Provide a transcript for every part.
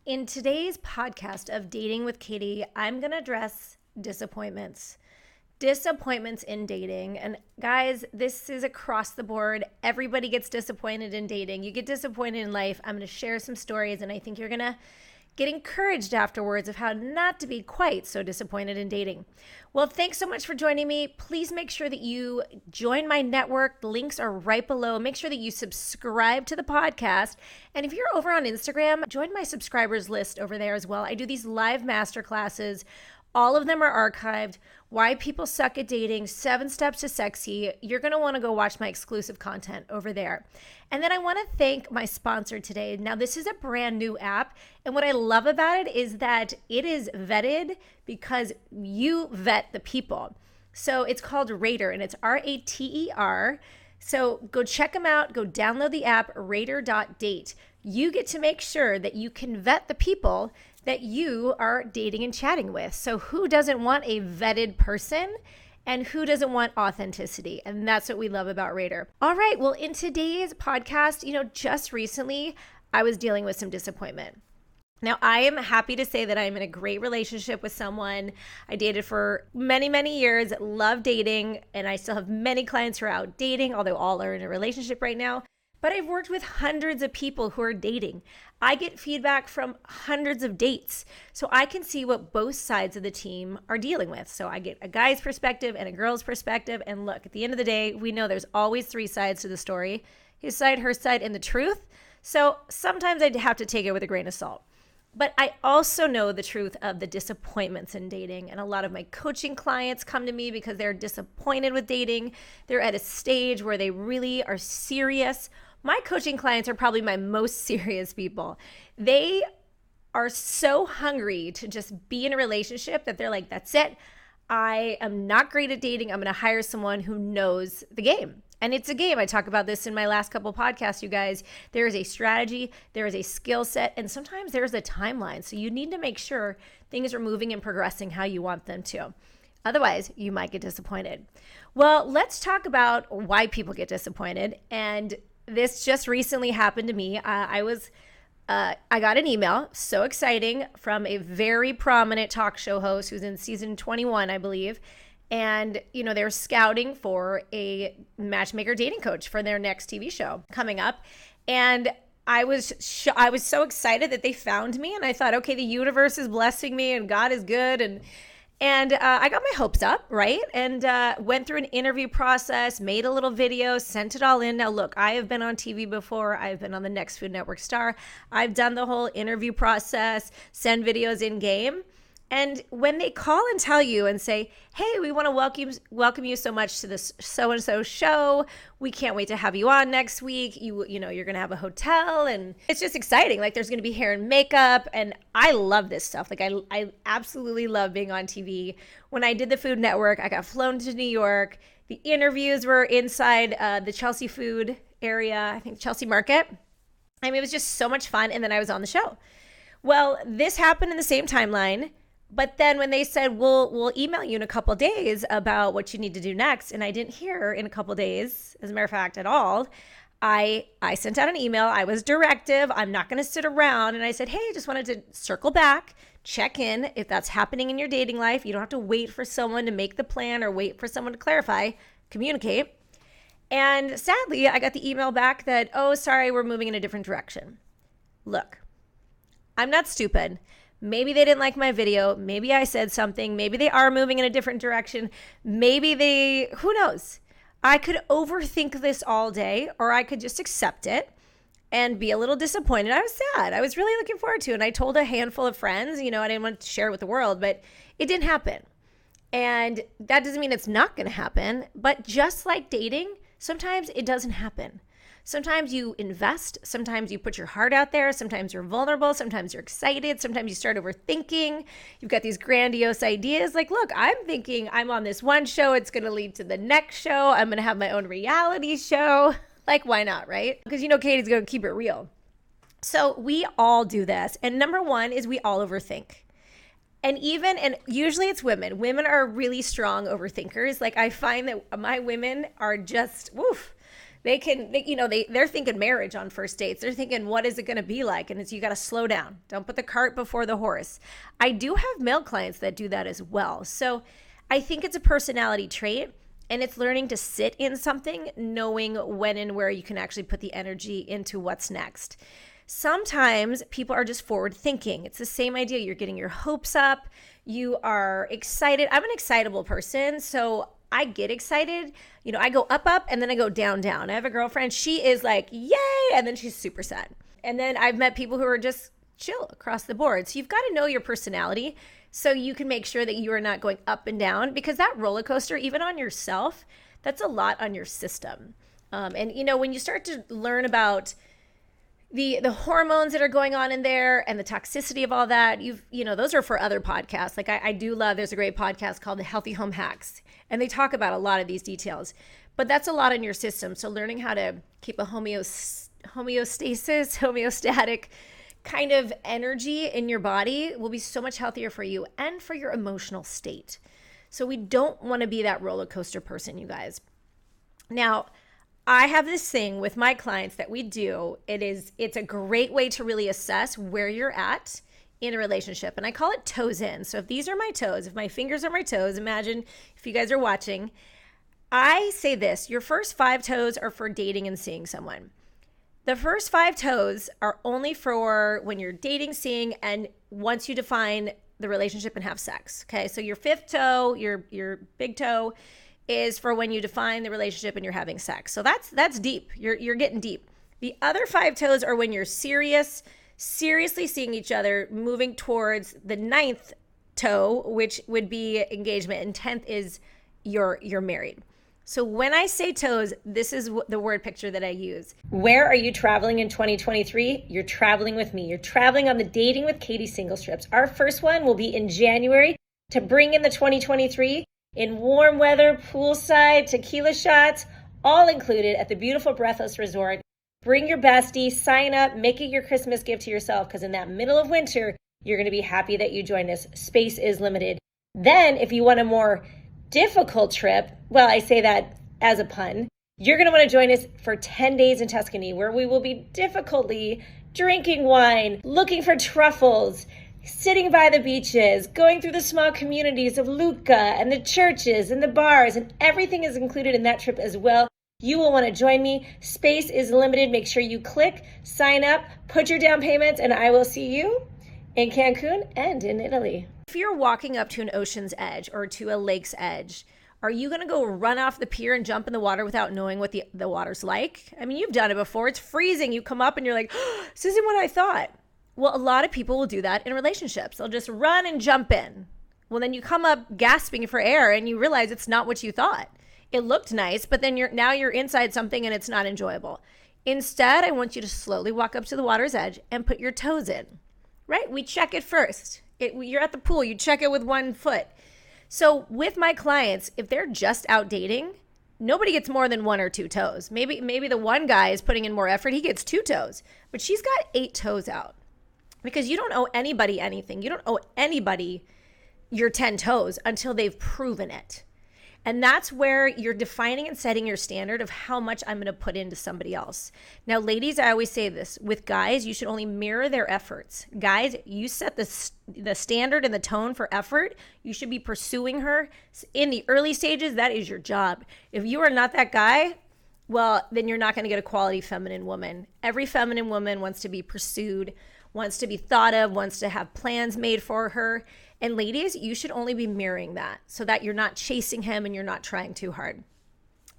In today's podcast of Dating with Katy, I'm going to address disappointments. Disappointments in dating. And guys, this is across the board. Everybody gets disappointed in dating. You get disappointed in life. I'm going to share some stories, and I think you're going to get encouraged afterwards of how not to be quite so disappointed in dating. Well, thanks so much for joining me. Please make sure that you join my network. The links are right below. Make sure that you subscribe to the podcast. And if you're over on Instagram, join my subscribers list over there as well. I do these live masterclasses. All of them are archived. Why people suck at dating, 7 steps to sexy. You're going to want to go watch my exclusive content over there. And then I want to thank my sponsor today. Now, this is a brand new app. And what I love about it is that it is vetted because you vet the people. So it's called Rater, and it's Rater. So go check them out. Go download the app, rater.date. You get to make sure that you can vet the people that you are dating and chatting with. So who doesn't want a vetted person, and who doesn't want authenticity? And that's what we love about Rater. All right, well, in today's podcast, just recently I was dealing with some disappointment. Now, I am happy to say that I'm in a great relationship with someone I dated for many, many years, love dating, and I still have many clients who are out dating, although all are in a relationship right now. But I've worked with hundreds of people who are dating. I get feedback from hundreds of dates, so I can see what both sides of the team are dealing with. So I get a guy's perspective and a girl's perspective, and look, at the end of the day, we know there's always 3 sides to the story: his side, her side, and the truth. So sometimes I have to take it with a grain of salt. But I also know the truth of the disappointments in dating. And a lot of my coaching clients come to me because they're disappointed with dating. They're at a stage where they really are serious. My coaching clients are probably my most serious people. They are so hungry to just be in a relationship that they're like, that's it. I am not great at dating. I'm going to hire someone who knows the game. And it's a game. I talk about this in my last couple podcasts, you guys. There is a strategy, there is a skill set, and sometimes there's a timeline. So you need to make sure things are moving and progressing how you want them to. Otherwise, you might get disappointed. Well, let's talk about why people get disappointed. And this just recently happened to me. I got an email, so exciting, from a very prominent talk show host who's in season 21, I believe. And, they're scouting for a matchmaker dating coach for their next TV show coming up. And I was so excited that they found me. And I thought, okay, the universe is blessing me and God is good. And I got my hopes up, right? And went through an interview process, made a little video, sent it all in. Now, look, I have been on TV before. I've been on the Next Food Network Star. I've done the whole interview process, send videos in game. And when they call and tell you and say, hey, we want to welcome you so much to this so-and-so show. We can't wait to have you on next week. You're going to have a hotel, and it's just exciting. Like, there's going to be hair and makeup, and I love this stuff. Like, I absolutely love being on TV. When I did the Food Network, I got flown to New York. The interviews were inside the Chelsea food area, I think Chelsea Market. I mean, it was just so much fun, and then I was on the show. Well, this happened in the same timeline. But then when they said, we'll email you in a couple of days about what you need to do next, and I didn't hear in a couple of days, as a matter of fact, at all, I sent out an email. I was directive. I'm not going to sit around. And I said, hey, I just wanted to circle back, check in. If that's happening in your dating life, you don't have to wait for someone to make the plan or wait for someone to clarify. Communicate. And sadly, I got the email back that, oh, sorry, we're moving in a different direction. Look, I'm not stupid. Maybe they didn't like my video. Maybe I said something. Maybe they are moving in a different direction. Who knows? I could overthink this all day, or I could just accept it and be a little disappointed. I was sad. I was really looking forward to it. And I told a handful of friends, I didn't want to share it with the world, but it didn't happen. And that doesn't mean it's not going to happen. But just like dating, sometimes it doesn't happen. Sometimes you invest, sometimes you put your heart out there, sometimes you're vulnerable, sometimes you're excited, sometimes you start overthinking. You've got these grandiose ideas like, look, I'm thinking I'm on this one show, it's going to lead to the next show, I'm going to have my own reality show. Like, why not, right? Because Katy's going to keep it real. So we all do this. And number one is we all overthink. And usually it's women. Women are really strong overthinkers. Like, I find that my women are just, woof. they're thinking marriage on first dates. They're thinking, what is it going to be like? And it's, you got to slow down. Don't put the cart before the horse. I do have male clients that do that as well. So I think it's a personality trait, and it's learning to sit in something, knowing when and where you can actually put the energy into what's next. Sometimes people are just forward thinking. It's the same idea. You're getting your hopes up. You are excited. I'm an excitable person, so I get excited. I go up, and then I go down. I have a girlfriend. She is like, yay, and then she's super sad. And then I've met people who are just chill across the board. So you've got to know your personality so you can make sure that you are not going up and down, because that roller coaster, even on yourself, that's a lot on your system. And when you start to learn about the hormones that are going on in there and the toxicity of all that, those are for other podcasts. Like I do love, there's a great podcast called The Healthy Home Hacks, and they talk about a lot of these details, but that's a lot in your system. So learning how to keep a homeostatic kind of energy in your body will be so much healthier for you and for your emotional state. So we don't want to be that roller coaster person, you guys. Now, I have this thing with my clients that we do. It's a great way to really assess where you're at in a relationship. And I call it toes in. So if these are my toes, if my fingers are my toes, imagine if you guys are watching, I say this: your first 5 toes are for dating and seeing someone. The first 5 toes are only for when you're dating, seeing, and once you define the relationship and have sex. Okay. So your 5th toe, your big toe, is for when you define the relationship and you're having sex. So that's deep. You're getting deep. The other 5 toes are when you're seriously seeing each other, moving towards the 9th toe, which would be engagement, and 10th is you're married. So when I say toes, this is the word picture that I use. Where are you traveling in 2023? You're traveling with me. You're traveling on the Dating with Katy singles trips. Our first one will be in January to bring in the 2023. In warm weather, poolside, tequila shots, all included at the beautiful Breathless Resort. Bring your bestie, sign up, make it your Christmas gift to yourself, because in that middle of winter, you're going to be happy that you joined us. Space is limited. Then, if you want a more difficult trip, well, I say that as a pun, you're going to want to join us for 10 days in Tuscany, where we will be difficultly drinking wine, looking for truffles, sitting by the beaches, going through the small communities of Lucca and the churches and the bars, and everything is included in that trip as well. You will want to join me. Space is limited. Make sure you click, sign up, put your down payments, and I will see you in Cancun and in Italy. If you're walking up to an ocean's edge or to a lake's edge, are you going to go run off the pier and jump in the water without knowing what the water's like? I mean, you've done it before. It's freezing. You come up and you're like, oh, this isn't what I thought. Well, a lot of people will do that in relationships. They'll just run and jump in. Well, then you come up gasping for air and you realize it's not what you thought. It looked nice, but then you're inside something and it's not enjoyable. Instead, I want you to slowly walk up to the water's edge and put your toes in, right? We check it first. You're at the pool, you check it with 1 foot. So with my clients, if they're just out dating, nobody gets more than 1 or 2 toes. Maybe the one guy is putting in more effort. He gets 2 toes, but she's got 8 toes out. Because you don't owe anybody anything. You don't owe anybody your 10 toes until they've proven it. And that's where you're defining and setting your standard of how much I'm going to put into somebody else. Now, ladies, I always say this. With guys, you should only mirror their efforts. Guys, you set the standard and the tone for effort. You should be pursuing her. In the early stages, that is your job. If you are not that guy, well, then you're not going to get a quality feminine woman. Every feminine woman wants to be pursued, wants to be thought of, wants to have plans made for her. And ladies, you should only be mirroring that so that you're not chasing him and you're not trying too hard.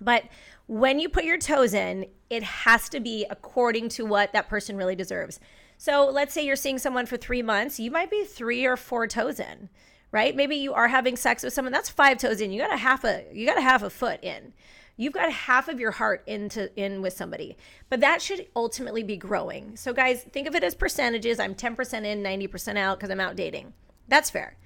But when you put your toes in, it has to be according to what that person really deserves. So let's say you're seeing someone for 3 months, you might be 3 or 4 toes in, right? Maybe you are having sex with someone, that's 5 toes in. You got a half a foot in. You've got half of your heart in with somebody, but that should ultimately be growing. So guys, think of it as percentages. I'm 10% in, 90% out because I'm out dating. That's fair.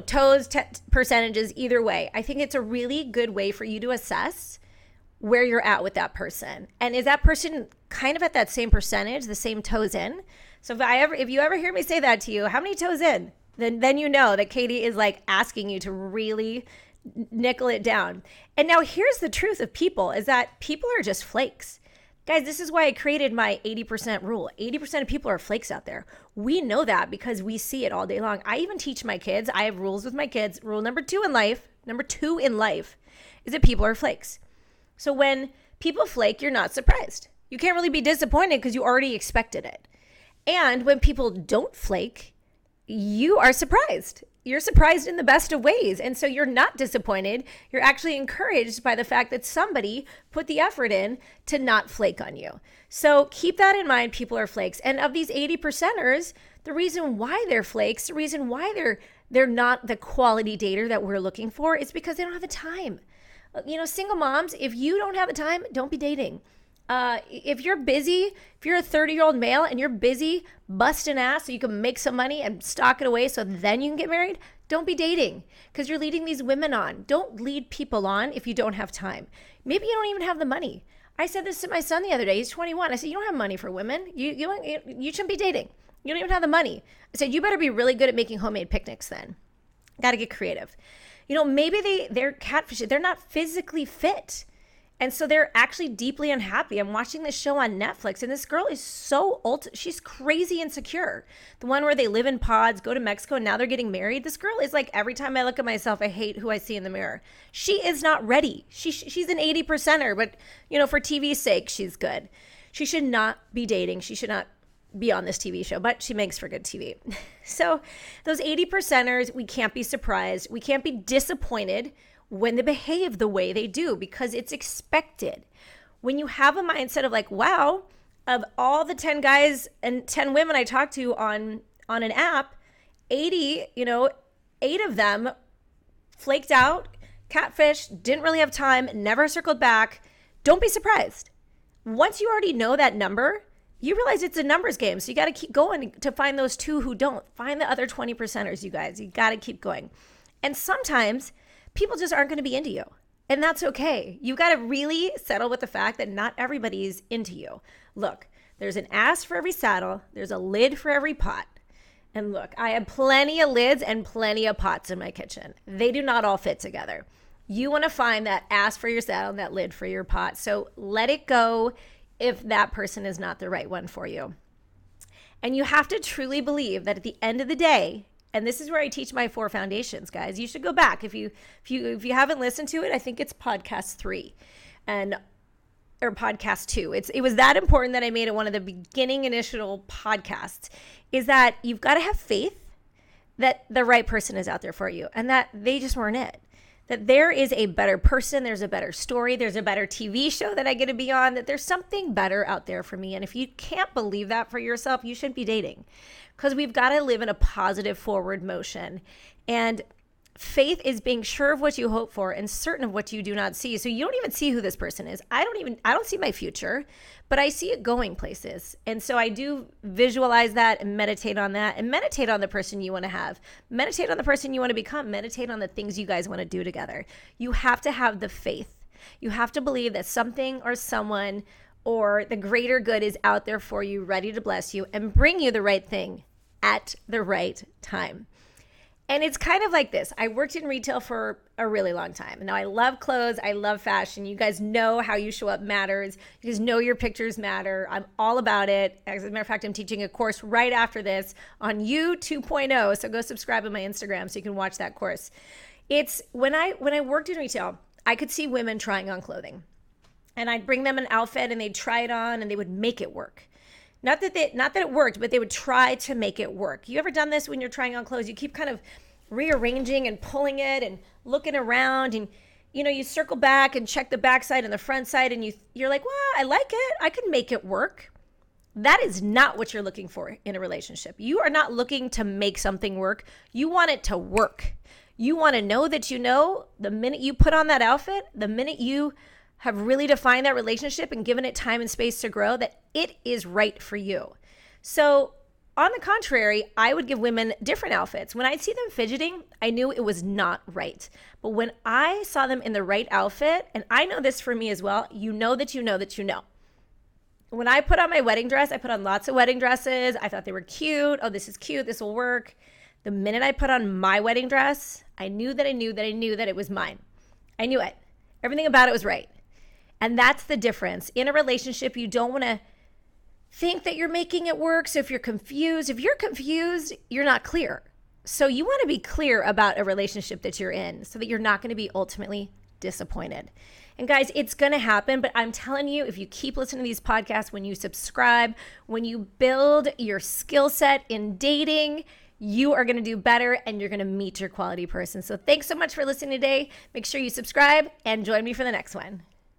Toes, percentages, either way. I think it's a really good way for you to assess where you're at with that person. And is that person kind of at that same percentage, the same toes in? So if you ever hear me say that to you, how many toes in? Then you know that Katy is like asking you to really nickel it down. And now here's the truth of people is that people are just flakes. Guys, this is why I created my 80% rule. 80% of people are flakes out there. We know that because we see it all day long. I even teach my kids. I have rules with my kids. Rule number two in life is that people are flakes. So when people flake, you're not surprised. You can't really be disappointed because you already expected it. And when people don't flake, you are surprised. You're surprised in the best of ways. And so you're not disappointed. You're actually encouraged by the fact that somebody put the effort in to not flake on you. So keep that in mind. People are flakes. And of these 80%ers, the reason why they're flakes, the reason why they're not the quality dater that we're looking for is because they don't have the time. Single moms, if you don't have the time, don't be dating. If you're busy, if you're a 30-year-old male and you're busy busting ass so you can make some money and stock it away so then you can get married, don't be dating because you're leading these women on. Don't lead people on if you don't have time. Maybe you don't even have the money. I said this to my son the other day. He's 21. I said, you don't have money for women. You shouldn't be dating. You don't even have the money. I said, you better be really good at making homemade picnics then. Got to get creative. Maybe they're catfish. They're not physically fit. And so they're actually deeply unhappy. I'm watching this show on Netflix, and this girl is she's crazy insecure. The one where they live in pods, go to Mexico, and now they're getting married. This girl is like, every time I look at myself, I hate who I see in the mirror. She is not ready. She's an 80%er, but for TV's sake, she's good. She should not be dating. She should not be on this TV show, but she makes for good TV. So those 80%ers, we can't be surprised. We can't be disappointed when they behave the way they do because it's expected. When you have a mindset of like, wow, of all the 10 guys and 10 women I talked to on an app, 8 of them flaked out, catfish, didn't really have time, never circled back. Don't be surprised. Once you already know that number, you realize it's a numbers game. So you got to keep going to find those 2 who don't. Find the other 20%ers, you guys. You got to keep going. And sometimes people just aren't going to be into you. And that's okay. You got to really settle with the fact that not everybody's into you. Look, there's an ass for every saddle. There's a lid for every pot. And look, I have plenty of lids and plenty of pots in my kitchen. They do not all fit together. You want to find that ass for your saddle and that lid for your pot. So let it go if that person is not the right one for you. And you have to truly believe that at the end of the day, and this is where I teach my 4 foundations, guys. You should go back. If you haven't listened to it, I think it's podcast 3 or podcast 2. It was that important that I made it one of the beginning initial podcasts, is that you've got to have faith that the right person is out there for you and that they just weren't it. That there is a better person, there's a better story, there's a better TV show that I get to be on, that there's something better out there for me. And if you can't believe that for yourself, you shouldn't be dating. Because we've got to live in a positive forward motion. And faith is being sure of what you hope for and certain of what you do not see. So you don't even see who this person is. I don't see my future, but I see it going places. And so I do visualize that and meditate on that and meditate on the person you want to have. Meditate on the person you want to become. Meditate on the things you guys want to do together. You have to have the faith. You have to believe that something or someone or the greater good is out there for you, ready to bless you and bring you the right thing at the right time. And it's kind of like this. I worked in retail for a really long time. Now I love clothes. I love fashion. You guys know how you show up matters. You guys know your pictures matter. I'm all about it. As a matter of fact, I'm teaching a course right after this on You 2.0. So go subscribe on my Instagram so you can watch that course. It's when I worked in retail, I could see women trying on clothing. And I'd bring them an outfit and they'd try it on and they would make it work. Not that it worked, but they would try to make it work. You ever done this when you're trying on clothes? You keep kind of rearranging and pulling it and looking around and, you circle back and check the back side and the front side and you're like, well, I like it. I can make it work. That is not what you're looking for in a relationship. You are not looking to make something work. You want it to work. You want to know that the minute you put on that outfit, the minute you have really defined that relationship and given it time and space to grow, that it is right for you. So on the contrary, I would give women different outfits. When I'd see them fidgeting, I knew it was not right. But when I saw them in the right outfit, and I know this for me as well, you know that you know that you know. When I put on my wedding dress, I put on lots of wedding dresses. I thought they were cute. Oh, this is cute. This will work. The minute I put on my wedding dress, I knew that it was mine. I knew it. Everything about it was right. And that's the difference. In a relationship, you don't want to think that you're making it work. So if you're confused, you're not clear. So you want to be clear about a relationship that you're in so that you're not going to be ultimately disappointed. And guys, it's going to happen, but I'm telling you, if you keep listening to these podcasts, when you subscribe, when you build your skill set in dating, you are going to do better and you're going to meet your quality person. So thanks so much for listening today. Make sure you subscribe and join me for the next one.